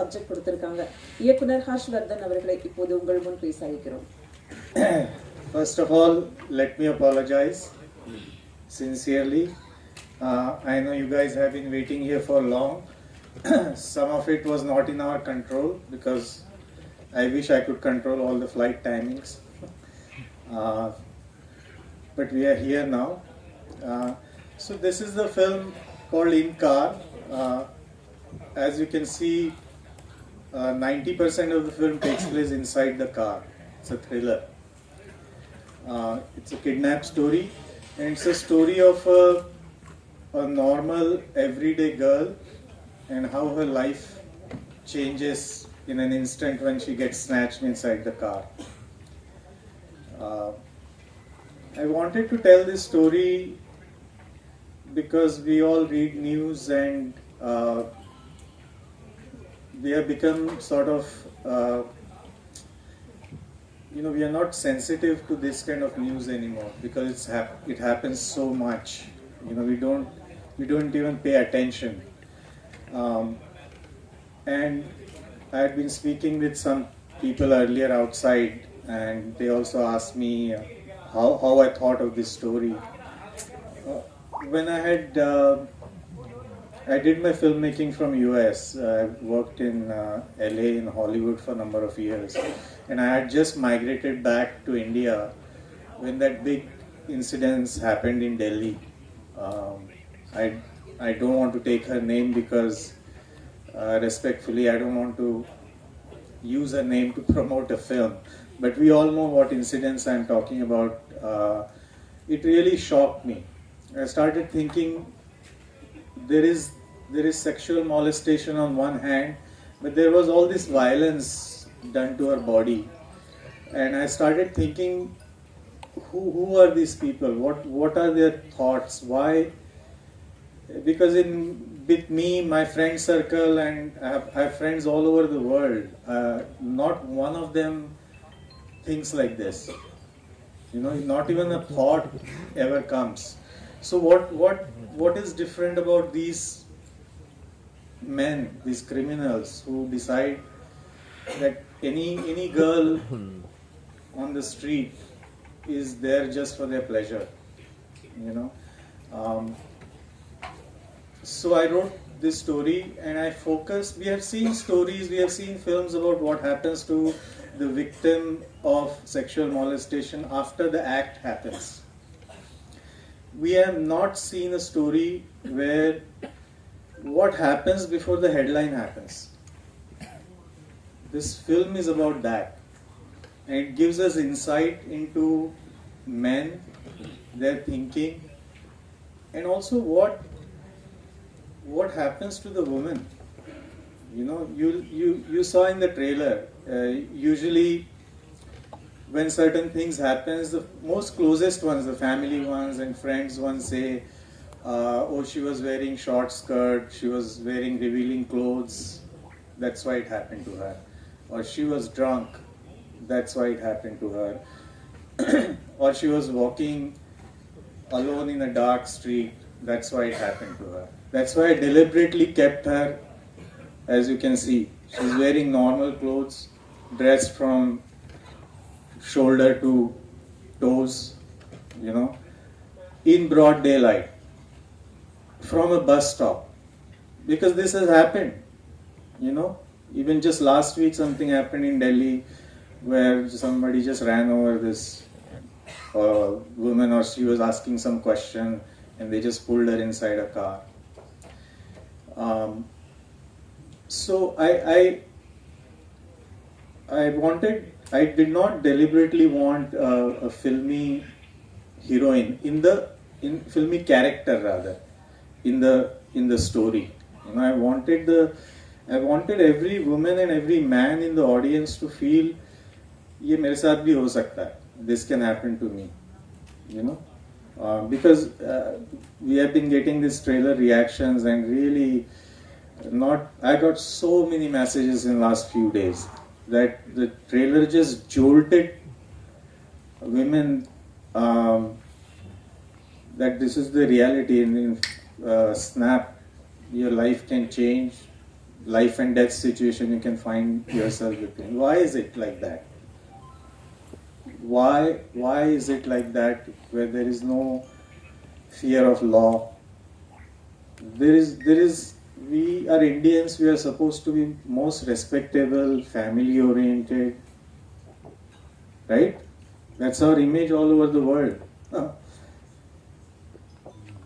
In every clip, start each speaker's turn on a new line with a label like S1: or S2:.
S1: Subject கொடுத்திருக்காங்க. இயக்குனர் ஹர்ஷ்வர்தன் அவர்களை இப்போது உங்கள் முன் பேச அழைக்கிறோம்.
S2: First of all, let me apologize sincerely. I know you guys have been waiting here for long. Some of it was not in our control because I wish I could control all the flight timings. But we are here now. So this is the film called In Car. As you can see, 90% of the film takes place inside the car. It's a thriller. It's a kidnap story, and it's a story of a normal everyday girl and how her life changes in an instant when she gets snatched inside the car. I wanted to tell this story because we all read news and we have become sort of we are not sensitive to this kind of news anymore because it happens so much. We don't even pay attention. And I had been speaking with some people earlier outside, and they also asked me how I thought of this story. When I did my filmmaking from US. I worked in LA, in Hollywood for a number of years, and I had just migrated back to India when that big incidents happened in Delhi. I don't want to take her name because respectfully I don't want to use her name to promote a film, but we all know what incidents I'm talking about. It really shocked me. I started thinking there is sexual molestation on one hand, but there was all this violence done to her body, and I started thinking, who are these people? What are their thoughts? Why? Because with me, my friend circle, and I have friends all over the world, not one of them thinks like this. Not even a thought ever comes. So what is different about these men, these criminals who decide that any girl on the street is there just for their pleasure? So I wrote this story, and I focused. We have seen stories, we have seen films about what happens to the victim of sexual molestation after the act happens. We have not seen a story where what happens before the headline happens. This film is about that, and it gives us insight into men, their thinking, and also what happens to the woman. You saw in the trailer, usually when certain things happens, the most closest ones, the family ones and friends ones say, oh, she was wearing short skirt, she was wearing revealing clothes, that's why it happened to her. Or she was drunk, that's why it happened to her. Or she was walking alone in a dark street, that's why it happened to her. That's why I deliberately kept her, as you can see, she's wearing normal clothes, dressed from shoulder to toes, in broad daylight, from a bus stop, because this has happened. Even just last week something happened in Delhi where somebody just ran over this woman, or she was asking some question and they just pulled her inside a car. So I did not deliberately want a filmy heroine in filmy character, rather, in the story. I wanted every woman and every man in the audience to feel, ye mere saath bhi ho sakta hai, this can happen to me, because we have been getting these trailer reactions, and really I got so many messages in the last few days that the trailer just jolted women, that this is the reality, and snap, your life can change, life and death situation you can find yourself between. Why is it like that? Why is it like that, where there is no fear of law? There is we are Indians, we are supposed to be most respectable, family oriented, right? That's our image all over the world.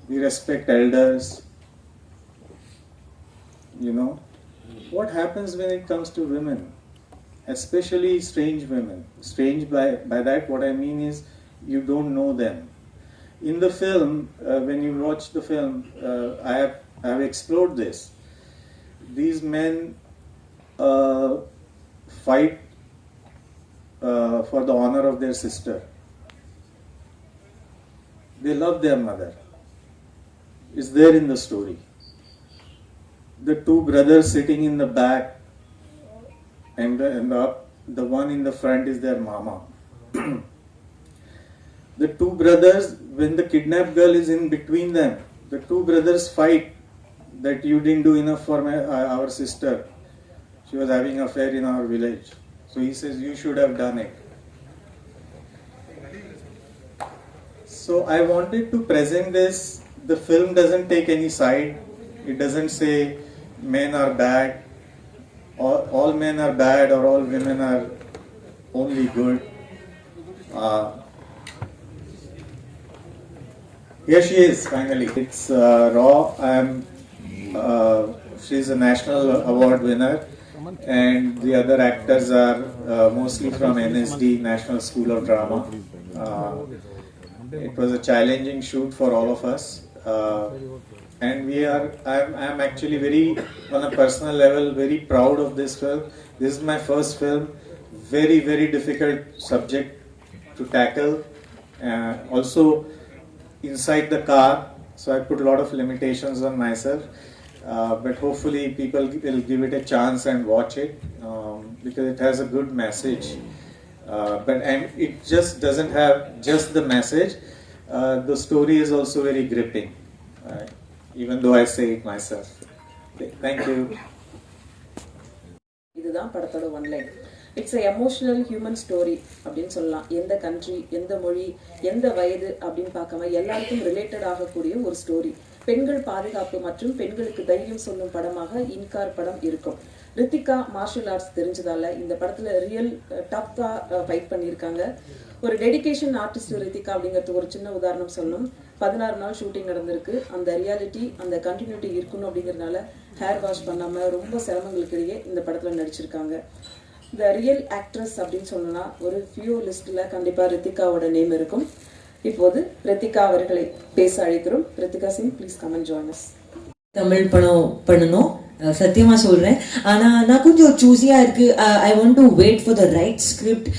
S2: We respect elders. What happens when it comes to women, especially strange women? Strange, by that what I mean is, you don't know them. In the film, when you watch the film, I have explored this. These men fight for the honor of their sister. They love their mother. It's there in the story. The two brothers sitting in the back, and the one in the front is their mama. The two brothers, when the kidnapped girl is in between them, the two brothers fight that you didn't do enough for our sister. She was having an affair in our village. So he says, you should have done it. So I wanted to present this. The film doesn't take any side. It doesn't say men are bad, or all men are bad, or all women are only good. Here she is, finally. It's raw. She's a national award winner, and the other actors are mostly from NSD, National School of Drama. It was a challenging shoot for all of us, and I'm actually very, on a personal level, very proud of this film. This is my first film. Very, very difficult subject to tackle. Also inside the car, so I put a lot of limitations on myself. But hopefully people will give it a chance and watch it, because it has a good message. And it just doesn't have just the message. The story is also very gripping, even though I say it myself. Okay, thank you.
S1: இதுதான் படத்தோட one line. It's emotional human story அப்படின்னு சொல்லலாம். எந்த country, எந்த மொழி, எந்த வயது அப்படின்னு பார்க்காம எல்லாருக்கும் ரிலேட்டட் ஆகக்கூடிய ஒரு ஸ்டோரி. பெண்கள் பாதுகாப்பு மற்றும் பெண்களுக்கு தைரியம் சொல்லும் படமாக இன்கார் படம் இருக்கும். ரித்திகா மார்ஷல் ஆர்ட்ஸ் தெரிஞ்சதால இந்த படத்துல ரியல் டஃப்பா ஃபைட் பண்ணியிருக்காங்க. ஒரு டெடிகேஷன் ஆர்டிஸ்ட் ரித்திகா அப்படிங்கிறது ஒரு சின்ன உதாரணம் சொல்லணும். 16 நாள் ஷூட்டிங் நடந்திருக்கு. அந்த ரியாலிட்டி, அந்த கண்டினியூட்டி இருக்கணும் அப்படிங்கிறதுனால ஹேர் வாஷ் பண்ணாம ரொம்ப சிரமங்களுக்கு இடையே இந்த படத்துல நடிச்சிருக்காங்க. இந்த ரியல் ஆக்ட்ரஸ் அப்படின்னு சொல்லணும்னா ஒரு ஃபியூ லிஸ்ட்ல கண்டிப்பா ரித்திகாவோட நேம் இருக்கும். இப்போது ரித்திகா அவர்களை பேச அழைக்கிறோம். Ritika Singh, please come and join us.
S3: Tamil படம் பண்ணணும், சத்தியமா சொல்றேன். ஆனா நான் கொஞ்சம் சூஸியா இருக்கு. I want to wait for the right script.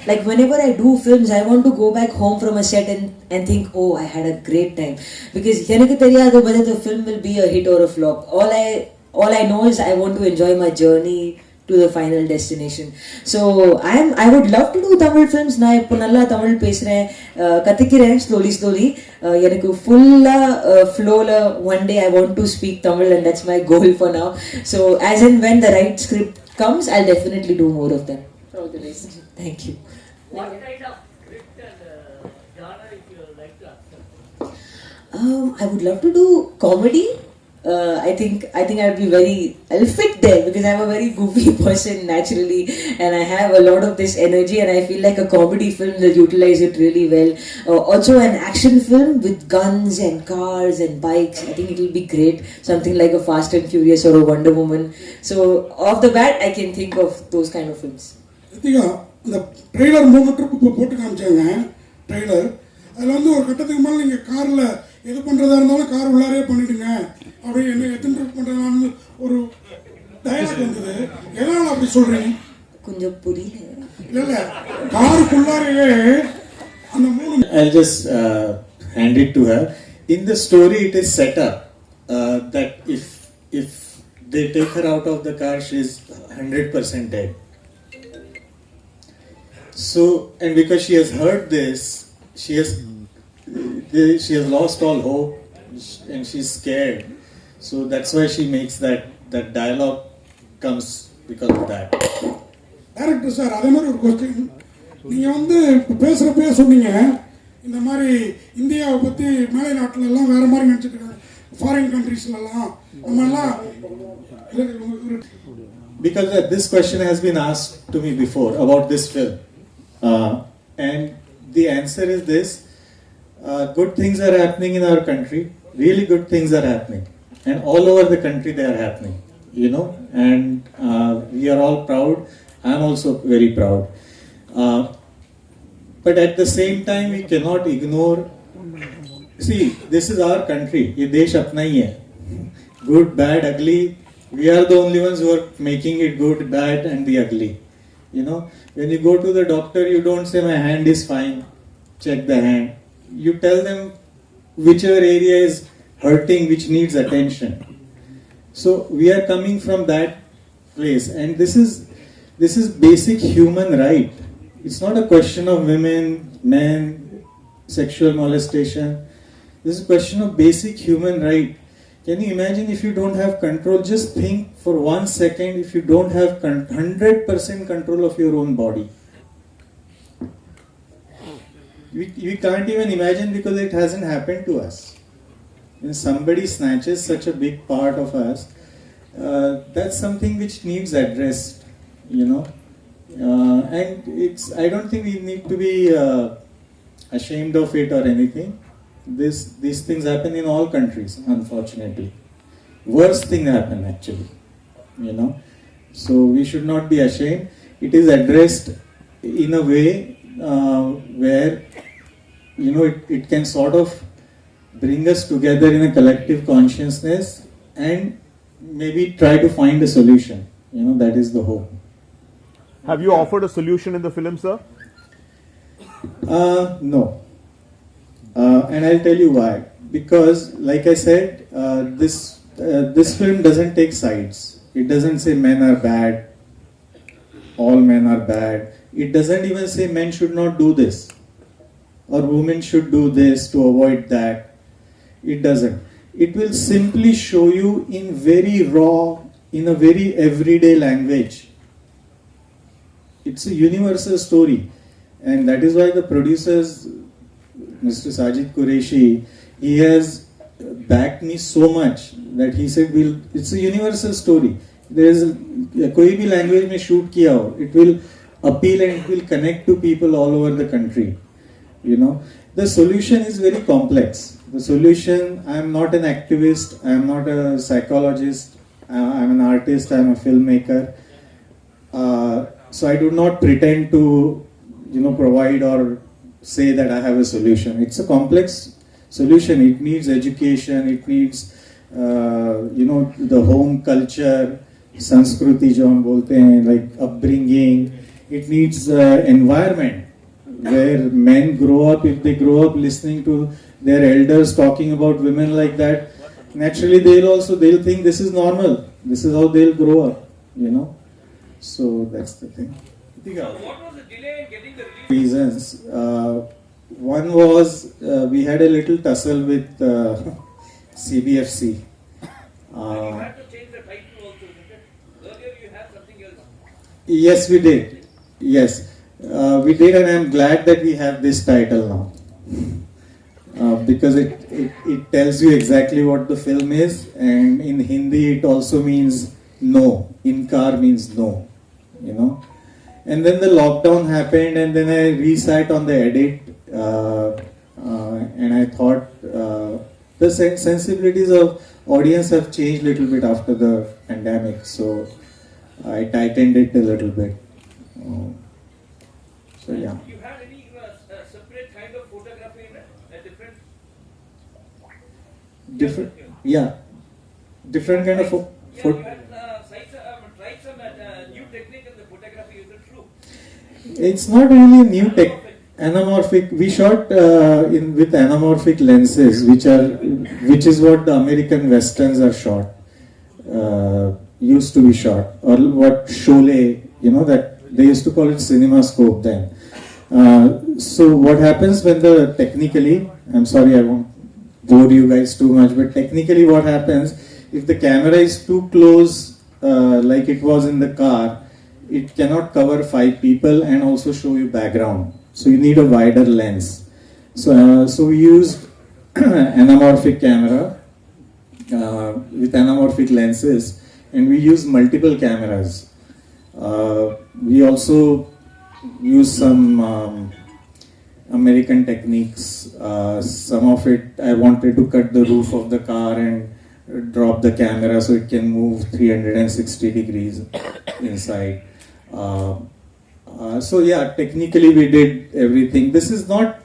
S3: Like whenever I do films, I want to go back home from a set and think, oh, I had a great time, because எனக்கு தெரியாது whether the film will be a hit or a flop. All I know is I want to enjoy my journey to the final destination. So I would love to do Tamil films. நான் இப்போ நல்லா தமிழ் பேசுறேன், கத்துக்கிறேன் slowly. எனக்கு ஃபுல்லா ஃப்ளோல one day I want to speak Tamil, and that's my goal for now. So as and when the right script comes, I'll definitely do more of them.
S1: All the best.
S3: Thank you.
S4: What kind of script and genre if you like to accept?
S3: I would love to do comedy. I think I'll fit there, because I'm a very goofy person naturally, and I have a lot of this energy, and I feel like a comedy film will utilize it really well. Also an action film with guns and cars and bikes, I think it will be great. Something like a Fast and Furious or a Wonder Woman. So off the bat I can think of those kind of films.
S5: Ritika, இந்த trailer 3 trip இப்போ போட்டு காமிச்சாங்க. Trailer அதில் வந்து ஒரு கட்டத்துக்கு மேலே நீங்கள் காரில் எது பண்ணுறதா இருந்தாலும் கார் உள்ளாரே பண்ணிவிடுங்க அப்படி என்ன எத்தனை ட்ரிப் பண்ணுறதான்னு ஒரு டயலாக் வந்தது. எதனால் அப்படி சொல்கிறீங்க?
S3: கொஞ்சம் புரியல.
S5: இல்லை காருக்குள்ளாரையே அந்த 3.
S2: I'll just hand it to her. In the story, it is set up that if they take her out of the car, she's 100% dead. So, and because she has heard this, she has lost all hope, and she's scared. So that's why she makes that that dialogue comes because of that.
S5: Director sir, அதே மாதிரி ஒரு question. நீங்கள் வந்து இப்போ பேசுகிறப்பே சொன்னீங்க, இந்த மாதிரி இந்தியாவை பற்றி மேலை நாட்டிலெல்லாம் வேறு மாதிரி நினச்சிட்டு இருக்காங்க, ஃபாரின் கண்ட்ரீஸ்லாம் நம்மெல்லாம்.
S2: Because this question has been asked to me before about this film. And the answer is this. Good things are happening in our country. Really good things are happening. And all over the country they are happening. You know. And we are all proud. I am also very proud. But at the same time we cannot ignore. See, this is our country. Ye desh apna hi hai. Good, bad, ugly. We are the only ones who are making it good, bad and the ugly. You know, when you go to the doctor, you don't say my hand is fine, check the hand. You tell them whichever area is hurting, which needs attention. So we are coming from that place, and this is basic human right. It's not a question of women, men, sexual molestation. This is a question of basic human right. Can you imagine if you don't have control? Just think for 1 second if you don't have 100% control of your own body. We can't even imagine because it hasn't happened to us. When somebody snatches such a big part of us, that's something which needs addressed, you know. And I don't think we need to be ashamed of it or anything. These things happen in all countries, unfortunately. Worst thing happen actually, you know. So we should not be ashamed. It is addressed in a way where, you know, it can sort of bring us together in a collective consciousness and maybe try to find a solution. You know, that is the hope.
S6: Have you offered a solution in the film, sir?
S2: No. And I'll tell you why. Because, like I said, this film doesn't take sides. It doesn't say men are bad, all men are bad. It doesn't even say men should not do this or women should do this to avoid that. It doesn't. It will simply show you in very raw, in a very everyday language. It's a universal story, and that is why the producers, Mr. Sajid Qureshi, he has backed me so much that he said, it's a universal story. There is koi bhi language mein shoot kiya ho, it will appeal and it will connect to people all over the country. You know, the solution is very complex. The solution, I am not an activist, I am not a psychologist, I am an artist, I am a filmmaker. So I do not pretend to, you know, provide or say that I have a solution. It's a complex solution. It needs education, it needs, you know, the home culture, Sanskruti jo hum bolte hain, like upbringing. It needs environment where men grow up. If they grow up listening to their elders talking about women like that, naturally they'll think this is normal. This is how they'll grow up, you know. So that's the thing.
S4: What was the delay in getting the release?
S2: Reasons. One was we had a little tussle with CBFC.
S4: You had to change the title also, isn't it? Earlier you had something else.
S2: Yes, we did. Yes, we did, and I'm glad that we have this title now. Because it tells you exactly what the film is, and in Hindi it also means no. Inkar means no, you know. And then the lockdown happened, and then I resat on the edit, and I thought the sensibilities of audience have changed a little bit after the pandemic, so I tightened it a little bit. So yeah.
S4: You had any separate kind of photography in it? A different,
S2: Yeah, different kind of
S4: you had tried some new technique in the photography, is it true?
S2: It's not really a new tech. Anamorphic. We shot with anamorphic lenses, which is what the American westerns are shot. Used to be shot, or what Sholay, you know, that they used to call it cinema scope then. So what happens when technically, I'm sorry I won't bore you guys too much, but technically what happens if the camera is too close, like it was in the car, it cannot cover 5 people and also show you background. So you need a wider lens. So we used anamorphic camera with anamorphic lenses, and we use multiple cameras. We also use some American techniques. Some of it I wanted to cut the roof of the car and drop the camera so it can move 360 degrees inside. So yeah, technically we did everything. This is not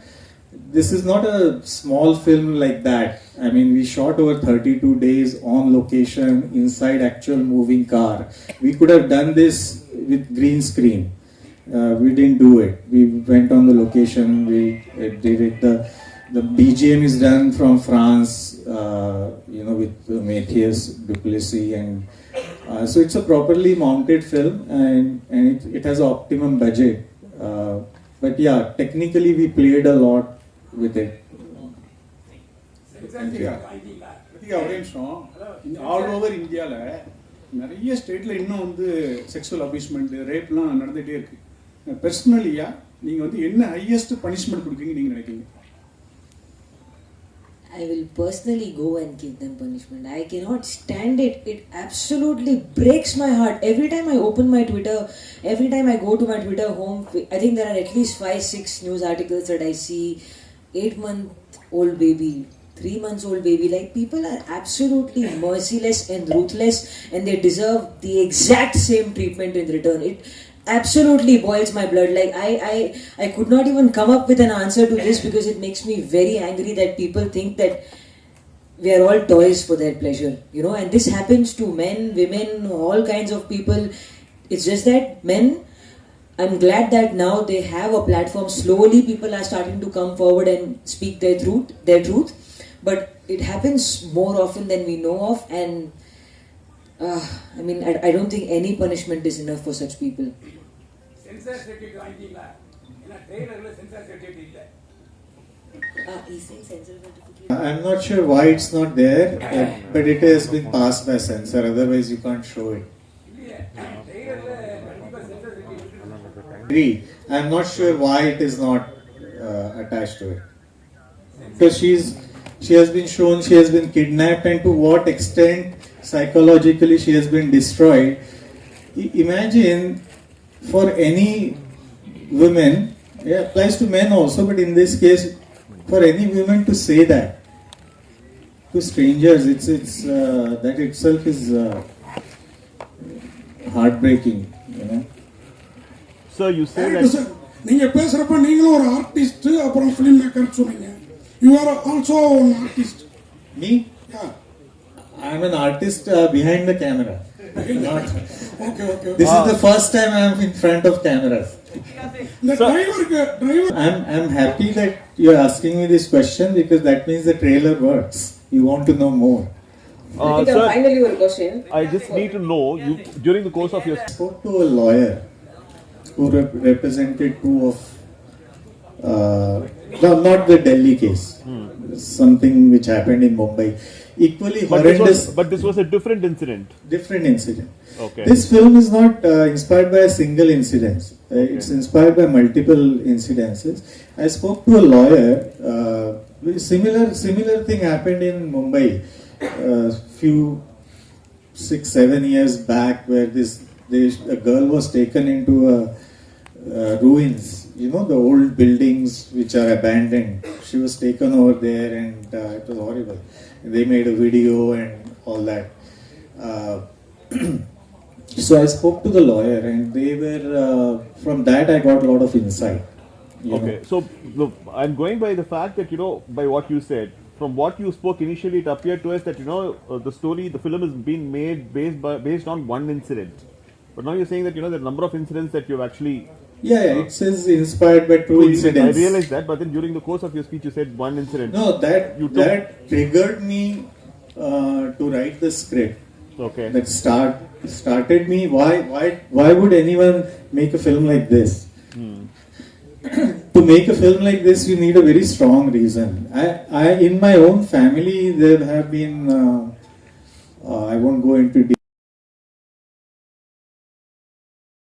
S2: a small film like that. I mean, we shot over 32 days on location inside actual moving car. We could have done this with green screen. We didn't do it. We went on the location. We did it. The BGM is done from France, with Matthias Duplessis, and so it's a properly mounted film, and it has an optimum budget. But yeah, technically we played a lot with it.
S7: ஒரே நிமிஷம் all over இந்தியாவில் நிறைய ஸ்டேட்டில் இன்னும் வந்து sexual abusement ரேப்லாம் நடந்துகிட்டே இருக்கு. பர்சனலியாக நீங்கள் வந்து என்ன ஹையஸ்ட் பனிஷ்மெண்ட் கொடுப்பீங்க நீங்கள் நினைக்கிறீங்க?
S3: I will personally go and give them punishment. I cannot stand it. It absolutely breaks my heart. Every time I open my Twitter, every time I go to my Twitter home, I think there are at least 5-6 news articles that I see. 8-month-old baby, 3-month-old baby. Like, people are absolutely merciless and ruthless, and they deserve the exact same treatment in return. It absolutely boils my blood. Like, I could not even come up with an answer to this because it makes me very angry that people think that we are all toys for their pleasure, and this happens to men, women, all kinds of people. It's just that men, I'm glad that now they have a platform. Slowly people are starting to come forward and speak their truth, but it happens more often than we know of, and I don't think any punishment is enough for such people.
S2: I'm not sure why it's not there, but it has been passed by censor. Otherwise, you can't show it. I'm not sure why it is not attached to it. Because she has been shown, she has been kidnapped, and to what extent psychologically she has been destroyed. Imagine, for any women, it applies to men also, but in this case, for any woman to say that to strangers, it's that itself is heartbreaking.
S6: Sir, you say that.
S5: நீங்க பேசுறப்ப நீங்களும் ஒரு artist அப்புறம் film maker சொன்னீங்க. You are also an artist.
S2: Me?
S5: Yeah.
S2: I'm an artist behind the camera.
S5: Okay.
S2: This is the first time I am in front of cameras.
S5: The driver.
S2: I'm happy that you're asking me this question because that means the trailer works. You want to know more.
S6: Sir,
S1: finally one question.
S6: I just need to know, during the course of your...
S2: I spoke to a lawyer who represented two of, not the Delhi case, something which happened in Mumbai. Equally horrendous.
S6: But this was a different incident.
S2: Different incident.
S6: Okay.
S2: This film is not inspired by a single incident. It's inspired by multiple incidences. I spoke to a lawyer. Similar thing happened in Mumbai few 6-7 years back, where a girl was taken into ruins. The old buildings which are abandoned. She was taken over there, and it was horrible. They made a video and all that. So I spoke to the lawyer, and they were from that I got a lot of insight.
S6: Okay, so look, I'm going by the fact that by what you said. From what you spoke initially, it appeared to us that the film is being made based on one incident. But now you're saying that there are a number of incidents that you've actually.
S2: Yeah, it says inspired by two incidents.
S6: I realized that, but then during the course of your speech, you said one incident.
S2: No, that triggered me to write the script.
S6: Okay.
S2: That started me. Why would anyone make a film like this? To make a film like this, you need a very strong reason. I in my own family, there have been I won't go into